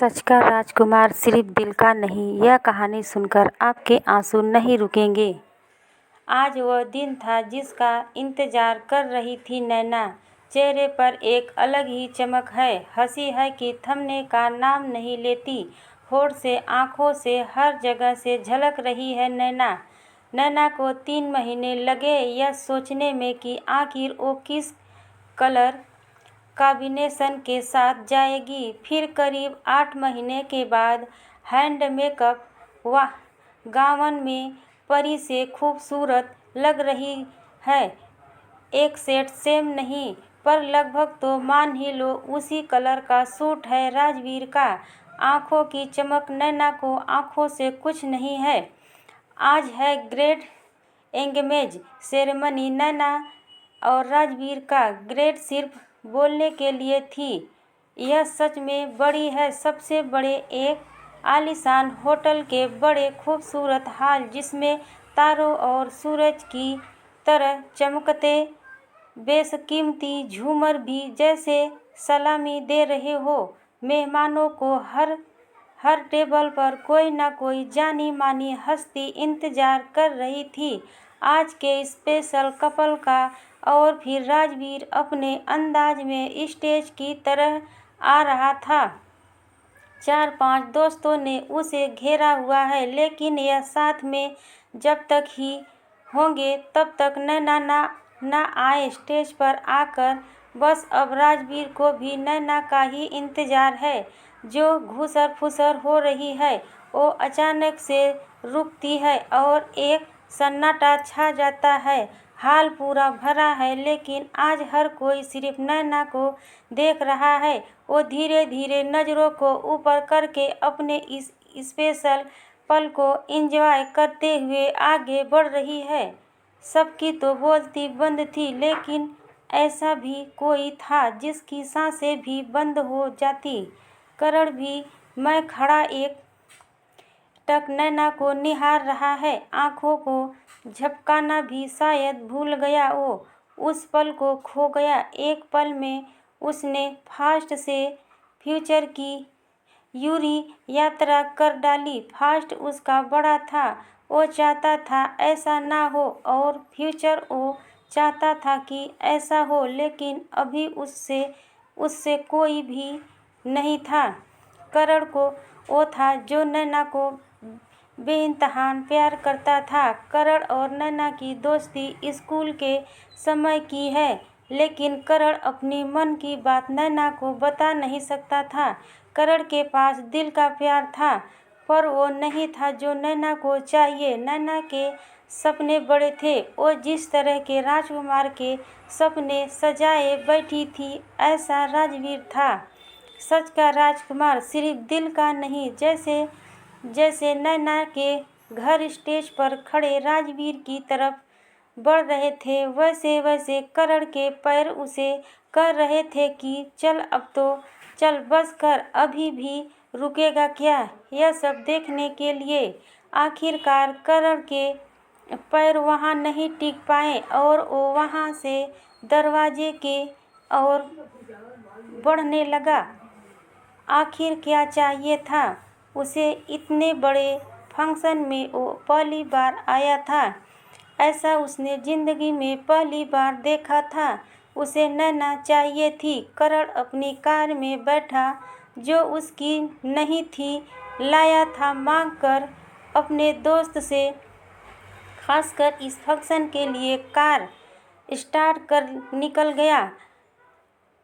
सच का राजकुमार सिर्फ दिल का नहीं, यह कहानी सुनकर आपके आंसू नहीं रुकेंगे। आज वह दिन था जिसका इंतजार कर रही थी नैना। चेहरे पर एक अलग ही चमक है, हंसी है कि थमने का नाम नहीं लेती। होठ से, आंखों से, हर जगह से झलक रही है नैना। नैना को 3 महीने लगे यह सोचने में कि आखिर वो किस कलर कॉम्बिनेशन के साथ जाएगी। फिर करीब 8 महीने के बाद हैंड मेकअप वाह गावन में परी से खूबसूरत लग रही है। एक सेट सेम नहीं पर लगभग तो मान ही लो उसी कलर का सूट है राजवीर का। आंखों की चमक नैना को आंखों से कुछ नहीं है। आज है ग्रेट एंगेजमेंट सेरेमनी। नैना और राजवीर का ग्रेट सिर्फ बोलने के लिए थी। यह सच में बड़ी है, सबसे बड़े एक आलीशान होटल के बड़े खूबसूरत हॉल जिसमें तारों और सूरज की तरह चमकते बेशकीमती झूमर भी जैसे सलामी दे रहे हो मेहमानों को। हर हर टेबल पर कोई ना कोई जानी मानी हस्ती इंतजार कर रही थी आज के स्पेशल कपल का। और फिर राजवीर अपने अंदाज में स्टेज की तरह आ रहा था। 4-5 दोस्तों ने उसे घेरा हुआ है, लेकिन यह साथ में जब तक ही होंगे तब तक नैना ना आए स्टेज पर आकर। बस अब राजवीर को भी नैना का ही इंतजार है जो घुसर फुसर हो रही है। वो अचानक से रुकती है और एक सन्नाटा छा जाता है। हॉल पूरा भरा है, लेकिन आज हर कोई सिर्फ नैना को देख रहा है। वो धीरे धीरे नज़रों को ऊपर करके अपने इस स्पेशल पल को एंजॉय करते हुए आगे बढ़ रही है। सबकी तो बोलती बंद थी, लेकिन ऐसा भी कोई था जिसकी सांसें भी बंद हो जाती। करण भी मैं खड़ा एक टक नैना को निहार रहा है, आंखों को झपकाना भी शायद भूल गया। वो उस पल को खो गया। एक पल में उसने फास्ट से फ्यूचर की यूरी यात्रा कर डाली। फास्ट उसका बड़ा था, वो चाहता था ऐसा ना हो, और फ्यूचर वो चाहता था कि ऐसा हो, लेकिन अभी उससे कोई भी नहीं था। करण को वो था जो नैना को बेइंतहान प्यार करता था। करण और नैना की दोस्ती स्कूल के समय की है, लेकिन करण अपनी मन की बात नैना को बता नहीं सकता था। करण के पास दिल का प्यार था, पर वो नहीं था जो नैना को चाहिए। नैना के सपने बड़े थे, वो जिस तरह के राजकुमार के सपने सजाए बैठी थी, ऐसा राजवीर था। सच का राजकुमार सिर्फ दिल का नहीं। जैसे नैना के घर स्टेज पर खड़े राजवीर की तरफ बढ़ रहे थे, वैसे वैसे करण के पैर उसे कह रहे थे कि चल अब तो चल, बस कर, अभी भी रुकेगा क्या यह सब देखने के लिए। आखिरकार करण के पैर वहाँ नहीं टिक पाए और वो वहाँ से दरवाजे के ओर बढ़ने लगा। आखिर क्या चाहिए था उसे इतने बड़े फंक्शन में? वो पहली बार आया था, ऐसा उसने जिंदगी में पहली बार देखा था। उसे नैना चाहिए थी। करण अपनी कार में बैठा जो उसकी नहीं थी, लाया था मांग कर अपने दोस्त से, खासकर इस फंक्शन के लिए कार स्टार्ट कर निकल गया।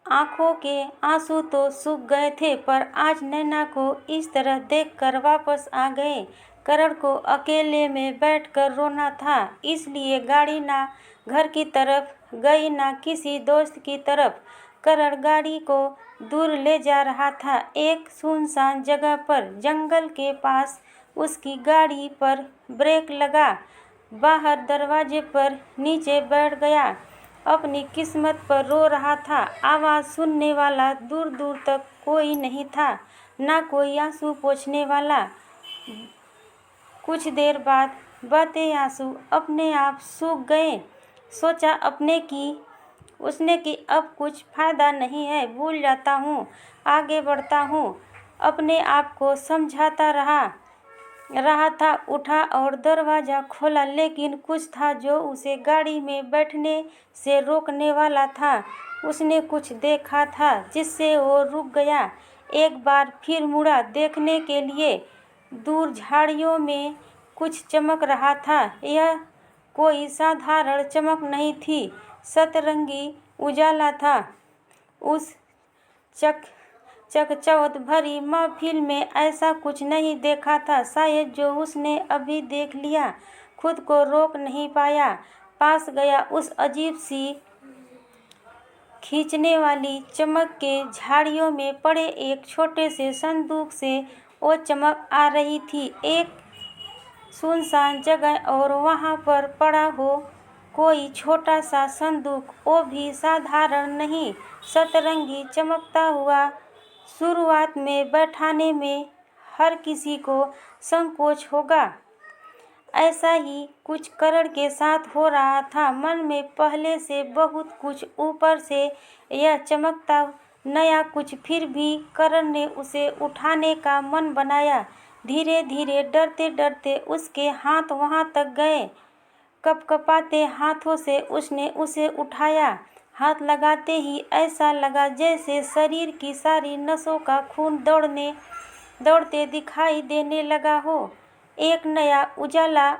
आंखों के आंसू तो सूख गए थे, पर आज नैना को इस तरह देखकर वापस आ गए। करण को अकेले में बैठकर रोना था, इसलिए गाड़ी ना घर की तरफ गई ना किसी दोस्त की तरफ। करण गाड़ी को दूर ले जा रहा था, एक सुनसान जगह पर, जंगल के पास। उसकी गाड़ी पर ब्रेक लगा, बाहर दरवाजे पर नीचे बैठ गया। अपनी किस्मत पर रो रहा था। आवाज़ सुनने वाला दूर दूर तक कोई नहीं था, ना कोई आंसू पोंछने वाला। कुछ देर बाद बहते आंसू अपने आप सूख गए। सोचा उसने कि अब कुछ फ़ायदा नहीं है, भूल जाता हूँ, आगे बढ़ता हूँ। अपने आप को समझाता रहा था। उठा और दरवाज़ा खोला, लेकिन कुछ था जो उसे गाड़ी में बैठने से रोकने वाला था। उसने कुछ देखा था जिससे वो रुक गया। एक बार फिर मुड़ा देखने के लिए। दूर झाड़ियों में कुछ चमक रहा था। यह कोई साधारण चमक नहीं थी, सतरंगी उजाला था। उस चकचौध भरी महफिल में ऐसा कुछ नहीं देखा था, शायद जो उसने अभी देख लिया। खुद को रोक नहीं पाया, पास गया। उस अजीब सी खींचने वाली चमक के झाड़ियों में पड़े एक छोटे से संदूक से वो चमक आ रही थी। एक सुनसान जगह और वहाँ पर पड़ा हो कोई छोटा सा संदूक, वो भी साधारण नहीं, सतरंगी चमकता हुआ। शुरुआत में बैठाने में हर किसी को संकोच होगा। ऐसा ही कुछ करण के साथ हो रहा था। मन में पहले से बहुत कुछ, ऊपर से यह चमकता नया कुछ। फिर भी करण ने उसे उठाने का मन बनाया। धीरे धीरे, डरते डरते उसके हाथ वहाँ तक गए। कपकपाते हाथों से उसने उसे उठाया। हाथ लगाते ही ऐसा लगा जैसे शरीर की सारी नसों का खून दौड़ते दिखाई देने लगा हो। एक नया उजाला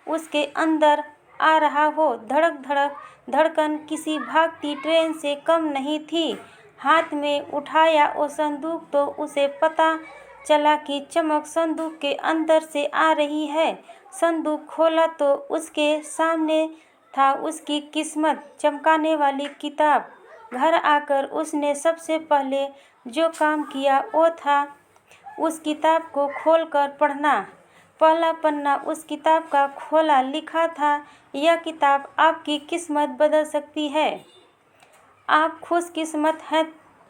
उसके अंदर आ रहा हो। धड़कन किसी भागती ट्रेन से कम नहीं थी। हाथ में उठाया वो संदूक तो उसे पता चला कि चमक संदूक के अंदर से आ रही है। संदूक खोला तो उसके सामने था उसकी किस्मत चमकाने वाली किताब। घर आकर उसने सबसे पहले जो काम किया वो था उस किताब को खोलकर पढ़ना। पहला पन्ना उस किताब का खोला। लिखा था, यह किताब आपकी किस्मत बदल सकती है। आप खुशकिस्मत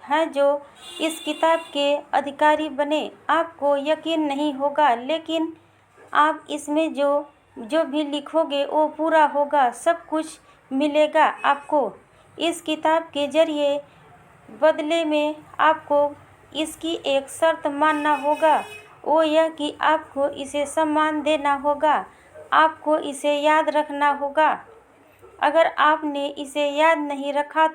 हैं जो इस किताब के अधिकारी बने। आपको यकीन नहीं होगा, लेकिन आप इसमें जो भी लिखोगे वो पूरा होगा। सब कुछ मिलेगा आपको इस किताब के जरिए। बदले में आपको इसकी एक शर्त मानना होगा, वो यह कि आपको इसे सम्मान देना होगा। आपको इसे याद रखना होगा। अगर आपने इसे याद नहीं रखा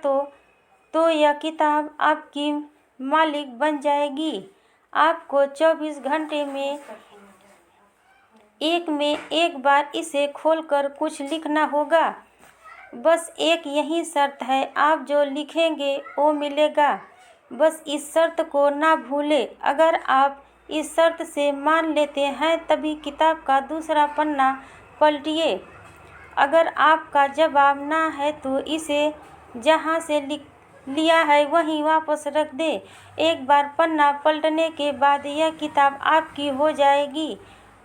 तो यह किताब आपकी मालिक बन जाएगी। आपको 24 घंटे में एक बार इसे खोलकर कुछ लिखना होगा। बस एक यही शर्त है, आप जो लिखेंगे वो मिलेगा। बस इस शर्त को ना भूलें। अगर आप इस शर्त से मान लेते हैं तभी किताब का दूसरा पन्ना पलटिए। अगर आपका जवाब ना है तो इसे जहाँ से लिया है वहीं वापस रख दें। एक बार पन्ना पलटने के बाद यह किताब आपकी हो जाएगी।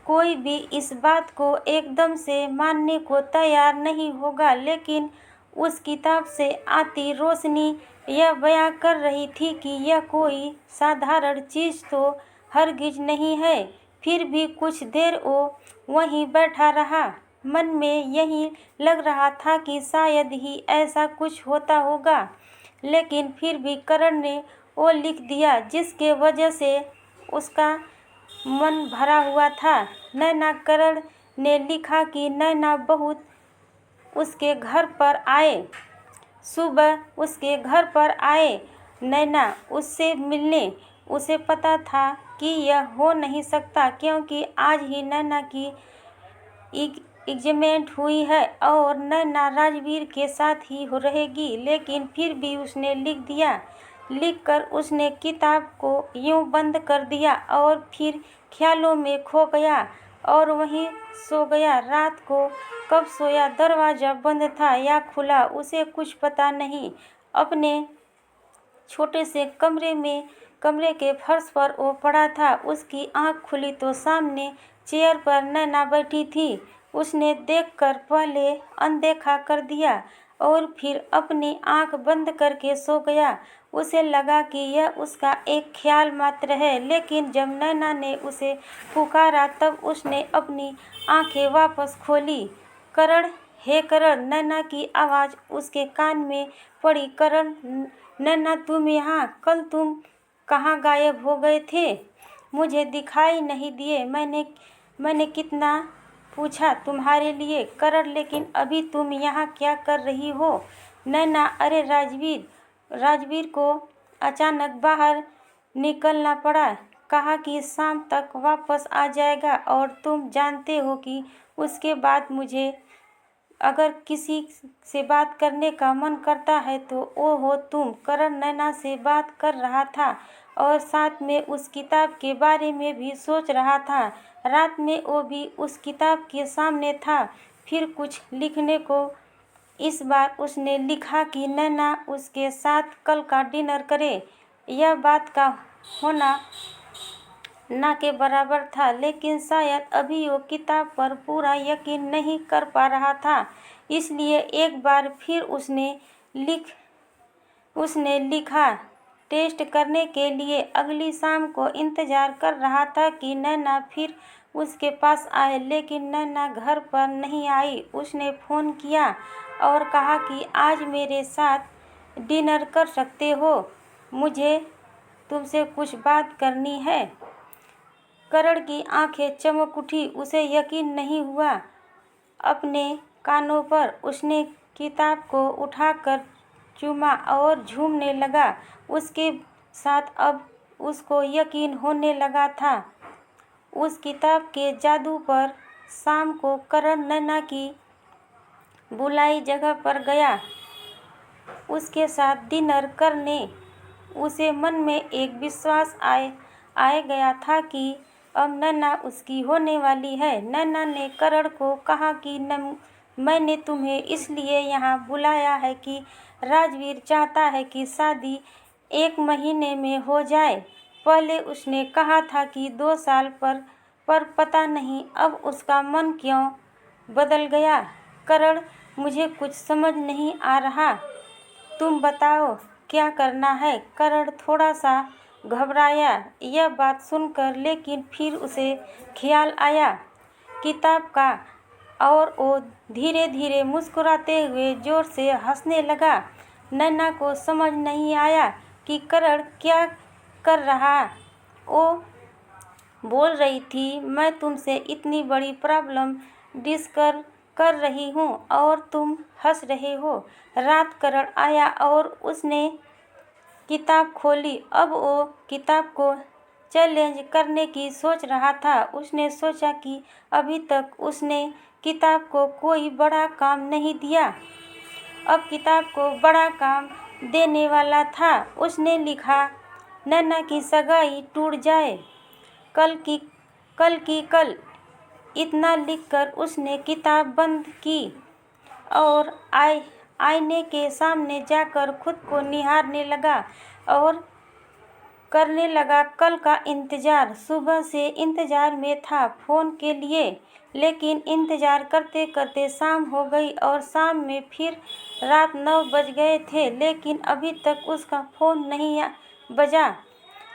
कोई भी इस बात को एकदम से मानने को तैयार नहीं होगा, लेकिन उस किताब से आती रोशनी यह बयां कर रही थी कि यह कोई साधारण चीज़ तो हरगिज नहीं है। फिर भी कुछ देर वो वहीं बैठा रहा। मन में यही लग रहा था कि शायद ही ऐसा कुछ होता होगा, लेकिन फिर भी करण ने वो लिख दिया जिसके वजह से उसका मन भरा हुआ था। नैना। करण ने लिखा कि नैना बहुत उसके घर पर आए। सुबह उसके घर पर आए नैना उससे मिलने। उसे पता था कि यह हो नहीं सकता, क्योंकि आज ही नैना की एंगेजमेंट हुई है और नैना राजवीर के साथ ही हो रहेगी। लेकिन फिर भी उसने लिख दिया। लिखकर उसने किताब को यूं बंद कर दिया और फिर ख्यालों में खो गया और वहीं सो गया। रात को कब सोया, दरवाज़ा बंद था या खुला, उसे कुछ पता नहीं। अपने छोटे से कमरे के फर्श पर वो पड़ा था। उसकी आंख खुली तो सामने चेयर पर नैना बैठी थी। उसने देखकर पहले अनदेखा कर दिया और फिर अपनी आंख बंद करके सो गया। उसे लगा कि यह उसका एक ख्याल मात्र है, लेकिन जब नैना ने उसे पुकारा तब उसने अपनी आंखें वापस खोली। करण, हे करण! नैना की आवाज़ उसके कान में पड़ी। करण, नैना तुम यहाँ? कल तुम कहाँ गायब हो गए थे? मुझे दिखाई नहीं दिए। मैंने कितना पूछा तुम्हारे लिए करण, लेकिन अभी तुम यहाँ क्या कर रही हो? नैना, अरे राजवीर को अचानक बाहर निकलना पड़ा। कहा कि शाम तक वापस आ जाएगा और तुम जानते हो कि उसके बाद मुझे अगर किसी से बात करने का मन करता है तो वो हो तुम। करण नैना से बात कर रहा था और साथ में उस किताब के बारे में भी सोच रहा था। रात में वो भी उस किताब के सामने था। फिर कुछ लिखने को इस बार उसने लिखा कि नैना उसके साथ कल का डिनर करे। यह बात का होना ना के बराबर था, लेकिन शायद अभी वो किताब पर पूरा यकीन नहीं कर पा रहा था। इसलिए एक बार फिर उसने लिखा। टेस्ट करने के लिए अगली शाम को इंतज़ार कर रहा था कि नैना फिर उसके पास आए, लेकिन नैना घर पर नहीं आई। उसने फ़ोन किया और कहा कि आज मेरे साथ डिनर कर सकते हो, मुझे तुमसे कुछ बात करनी है। करण की आंखें चमक उठी। उसे यकीन नहीं हुआ। अपने कानों पर उसने किताब को उठाकर चूमा और झूमने लगा। उसके साथ अब उसको यकीन होने लगा था उस किताब के जादू पर। शाम को करण नैना की बुलाई जगह पर गया उसके साथ डिनर करने। उसे मन में एक विश्वास आए गया था कि अब नैना उसकी होने वाली है। नैना ने करण को कहा कि मैंने तुम्हें इसलिए यहाँ बुलाया है कि राजवीर चाहता है कि शादी 1 महीने में हो जाए। पहले उसने कहा था कि 2 साल पर पता नहीं अब उसका मन क्यों बदल गया। करण, मुझे कुछ समझ नहीं आ रहा, तुम बताओ क्या करना है? करण थोड़ा सा घबराया यह बात सुनकर, लेकिन फिर उसे ख्याल आया किताब का और वो धीरे धीरे मुस्कुराते हुए जोर से हंसने लगा। नैना को समझ नहीं आया कि करण क्या कर रहा। वो बोल रही थी, मैं तुमसे इतनी बड़ी प्रॉब्लम डिस्कस कर रही हूँ और तुम हंस रहे हो। रात करण आया और उसने किताब खोली। अब वो किताब को चैलेंज करने की सोच रहा था। उसने सोचा कि अभी तक उसने किताब को कोई बड़ा काम नहीं दिया, अब किताब को बड़ा काम देने वाला था। उसने लिखा, नैना की सगाई टूट जाए कल की कल। इतना लिखकर उसने किताब बंद की और आईने के सामने जाकर खुद को निहारने लगा और करने लगा कल का इंतज़ार। सुबह से इंतज़ार में था फ़ोन के लिए, लेकिन इंतज़ार करते करते शाम हो गई और शाम में फिर रात 9 बज गए थे, लेकिन अभी तक उसका फ़ोन नहीं बजा,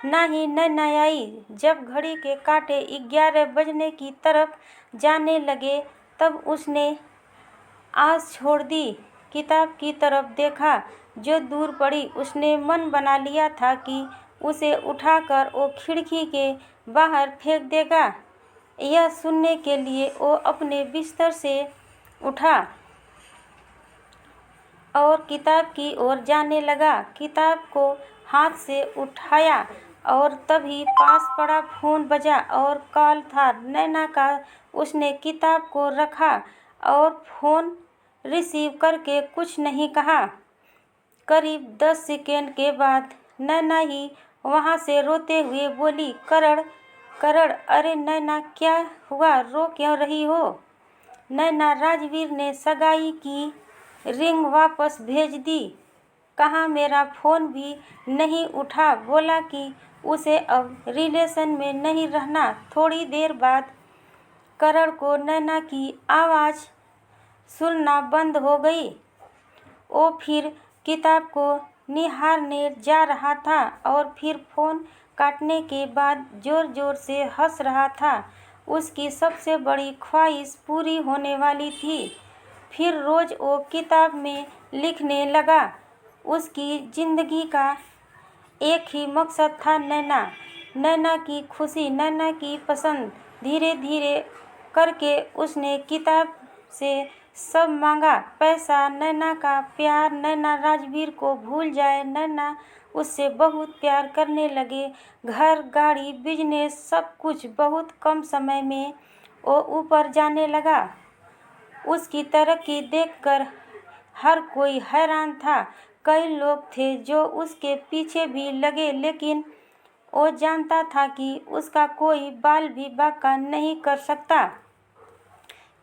ना ही नैना आई। जब घड़ी के कांटे 11 बजने की तरफ जाने लगे तब उसने आस छोड़ दी। किताब की तरफ देखा जो दूर पड़ी। उसने मन बना लिया था कि उसे उठाकर वो खिड़की के बाहर फेंक देगा। यह सुनने के लिए वो अपने बिस्तर से उठा और किताब की ओर जाने लगा। किताब को हाथ से उठाया और तभी पास पड़ा फ़ोन बजा और कॉल था नैना का। उसने किताब को रखा और फ़ोन रिसीव करके कुछ नहीं कहा। करीब 10 सेकेंड के बाद नैना ही वहाँ से रोते हुए बोली, करण, अरे नैना क्या हुआ, रो क्यों रही हो? नैना, राजवीर ने सगाई की रिंग वापस भेज दी। कहाँ मेरा फ़ोन भी नहीं उठा, बोला कि उसे अब रिलेशन में नहीं रहना। थोड़ी देर बाद करण को नैना की आवाज़ सुनना बंद हो गई। वो फिर किताब को निहारने जा रहा था और फिर फ़ोन काटने के बाद ज़ोर ज़ोर से हंस रहा था। उसकी सबसे बड़ी ख्वाहिश पूरी होने वाली थी। फिर रोज़ वो किताब में लिखने लगा। उसकी ज़िंदगी का एक ही मकसद था, नैना की खुशी, नैना की पसंद। धीरे धीरे करके उसने किताब से सब मांगा, पैसा, नैना का प्यार। नैना राजवीर को भूल जाए, नैना उससे बहुत प्यार करने लगे। घर, गाड़ी, बिजनेस, सब कुछ बहुत कम समय में वो ऊपर जाने लगा। उसकी तरक्की देखकर हर कोई हैरान था। कई लोग थे जो उसके पीछे भी लगे, लेकिन वो जानता था कि उसका कोई बाल भी बांका नहीं कर सकता।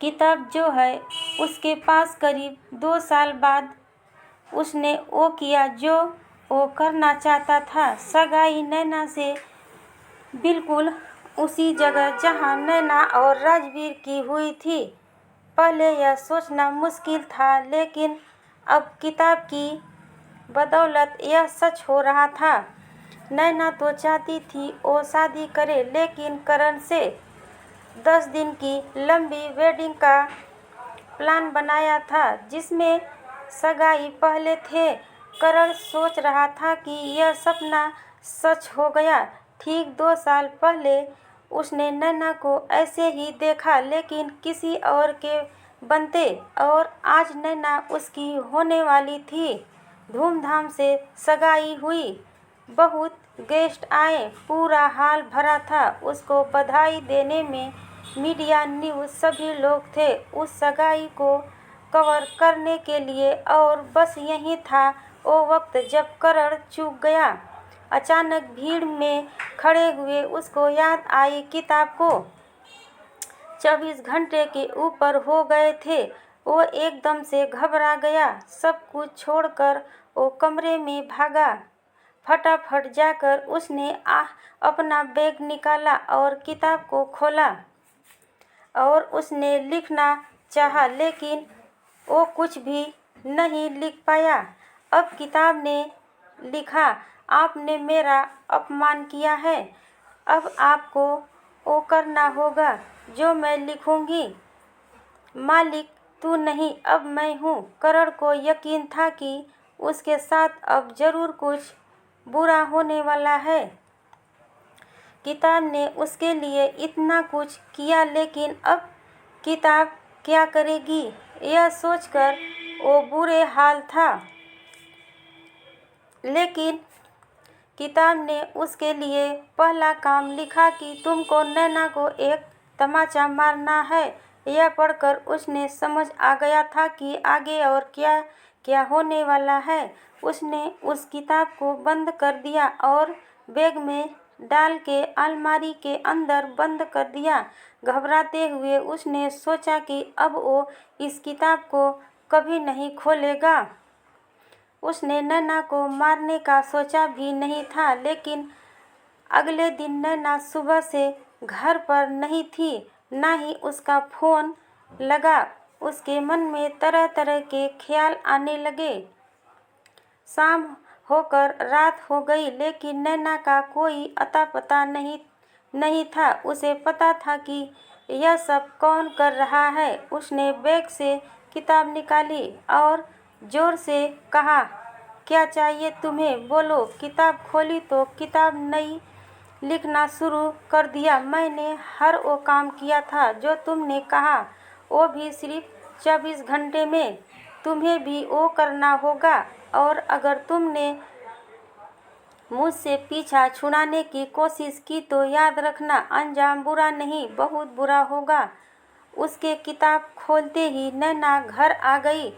किताब जो है उसके पास करीब 2 साल बाद उसने वो किया जो वो करना चाहता था। सगाई नैना से बिल्कुल उसी जगह जहां नैना और राजवीर की हुई थी। पहले यह सोचना मुश्किल था, लेकिन अब किताब की बदौलत यह सच हो रहा था। नैना तो चाहती थी वो शादी करे, लेकिन करण से 10 दिन की लंबी वेडिंग का प्लान बनाया था, जिसमें सगाई पहले थे। करण सोच रहा था कि यह सपना सच हो गया। ठीक 2 साल पहले उसने नैना को ऐसे ही देखा, लेकिन किसी और के बनते, और आज नैना उसकी होने वाली थी। धूमधाम से सगाई हुई, बहुत गेस्ट आए, पूरा हॉल भरा था। उसको बधाई देने में मीडिया, न्यूज़, सभी लोग थे उस सगाई को कवर करने के लिए। और बस यही था वो वक्त जब करण चूक गया। अचानक भीड़ में खड़े हुए उसको याद आई किताब को 24 घंटे के ऊपर हो गए थे। वो एकदम से घबरा गया। सब कुछ छोड़कर वो कमरे में भागा। फटाफट जाकर उसने अपना बैग निकाला और किताब को खोला, और उसने लिखना चाहा, लेकिन वो कुछ भी नहीं लिख पाया। अब किताब ने लिखा, आपने मेरा अपमान किया है। अब आपको वो करना होगा जो मैं लिखूंगी। मालिक तू नहीं, अब मैं हूँ। करण को यकीन था कि उसके साथ अब जरूर कुछ बुरा होने वाला है। किताब ने उसके लिए इतना कुछ किया, लेकिन अब किताब क्या करेगी, यह सोचकर वो बुरे हाल था। लेकिन किताब ने उसके लिए पहला काम लिखा कि तुमको नैना को एक तमाचा मारना है। यह पढ़कर उसने समझ आ गया था कि आगे और क्या क्या होने वाला है। उसने उस किताब को बंद कर दिया और बैग में डाल के अलमारी के अंदर बंद कर दिया। घबराते हुए उसने सोचा कि अब वो इस किताब को कभी नहीं खोलेगा। उसने नैना को मारने का सोचा भी नहीं था, लेकिन अगले दिन नैना सुबह से घर पर नहीं थी, ना ही उसका फोन लगा। उसके मन में तरह तरह के ख्याल आने लगे। शाम होकर रात हो गई, लेकिन नैना का कोई अता पता नहीं था। उसे पता था कि यह सब कौन कर रहा है। उसने बैग से किताब निकाली और जोर से कहा, क्या चाहिए तुम्हें, बोलो। किताब खोली तो किताब नई लिखना शुरू कर दिया। मैंने हर वो काम किया था जो तुमने कहा, वो भी सिर्फ 24 घंटे में। तुम्हें भी वो करना होगा, और अगर तुमने मुझसे पीछा छुड़ाने की कोशिश की तो याद रखना, अंजाम बुरा नहीं, बहुत बुरा होगा। उसके किताब खोलते ही नैना घर आ गई।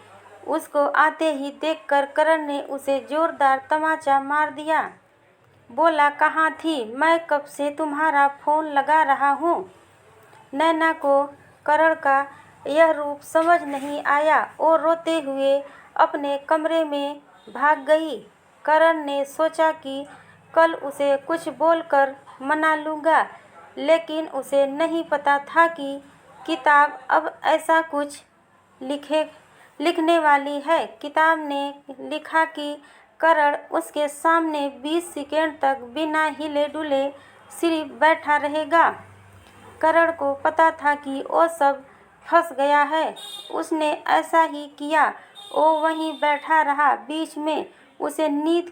उसको आते ही देखकर करण ने उसे जोरदार तमाचा मार दिया। बोला, कहाँ थी, मैं कब से तुम्हारा फोन लगा रहा हूँ। नैना को करण का यह रूप समझ नहीं आया। वो रोते हुए अपने कमरे में भाग गई। करण ने सोचा कि कल उसे कुछ बोलकर मना लूँगा, लेकिन उसे नहीं पता था कि किताब अब ऐसा कुछ लिखने वाली है। किताब ने लिखा कि करण उसके सामने 20 सेकंड तक बिना हिले डुले सिर्फ बैठा रहेगा। करण को पता था कि वो सब फंस गया है। उसने ऐसा ही किया। वो वहीं बैठा रहा। बीच में उसे नींद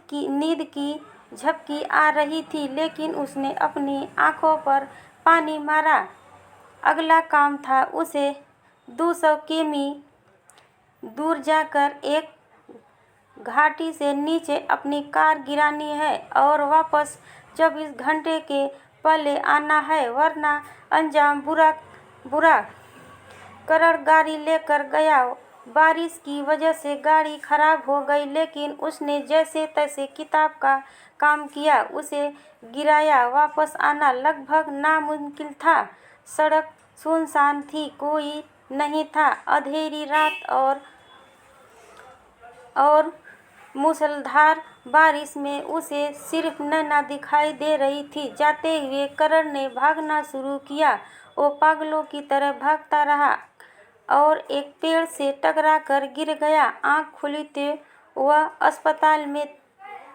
की झपकी आ रही थी, लेकिन उसने अपनी आंखों पर पानी मारा। अगला काम था उसे 200 किमी दूर जाकर एक घाटी से नीचे अपनी कार गिरानी है और वापस 24 घंटे के पहले आना है, वरना अंजाम बुरा। करण गाड़ी लेकर गया। बारिश की वजह से गाड़ी खराब हो गई, लेकिन उसने जैसे तैसे किताब का काम किया, उसे गिराया। वापस आना लगभग नामुमकिन था। सड़क सुनसान थी, कोई नहीं था। अंधेरी रात और मूसलाधार बारिश में उसे सिर्फ नैना दिखाई दे रही थी। जाते हुए करण ने भागना शुरू किया। वो पागलों की तरह भागता रहा और एक पेड़ से टकराकर गिर गया। आंख खुली तो वह अस्पताल में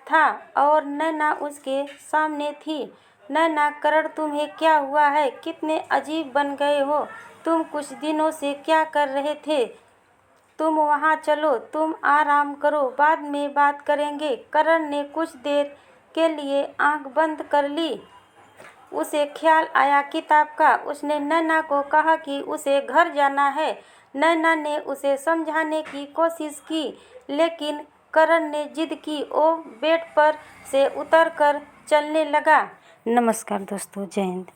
था और नैना उसके सामने थी। नैना, करण, तुम्हें क्या हुआ है? कितने अजीब बन गए हो तुम। कुछ दिनों से क्या कर रहे थे तुम? वहाँ चलो, तुम आराम करो, बाद में बात करेंगे। करण ने कुछ देर के लिए आंख बंद कर ली। उसे ख्याल आया किताब का। उसने नैना को कहा कि उसे घर जाना है। नैना ने उसे समझाने की कोशिश की, लेकिन करण ने जिद की। वो बेड पर से उतरकर चलने लगा। नमस्कार दोस्तों, जय हिंद।